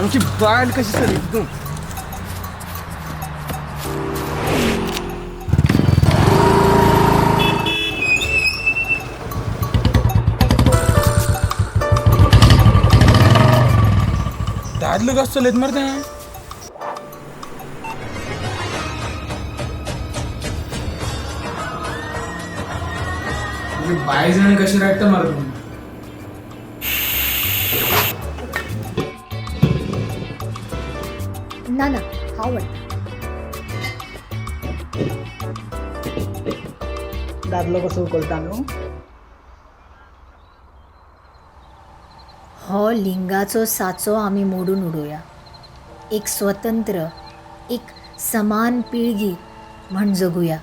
आमची बाल कशी सर एकदम दादलं कसं चालत मर त्या बाय जण कशी राहतं मारून ना ना हा वाटतं दादलो कसं उकलता न्हू हो लिंगाचो साचो आम्ही मोडून उडोया. एक स्वतंत्र एक समान पिळगी म्हण जगूया.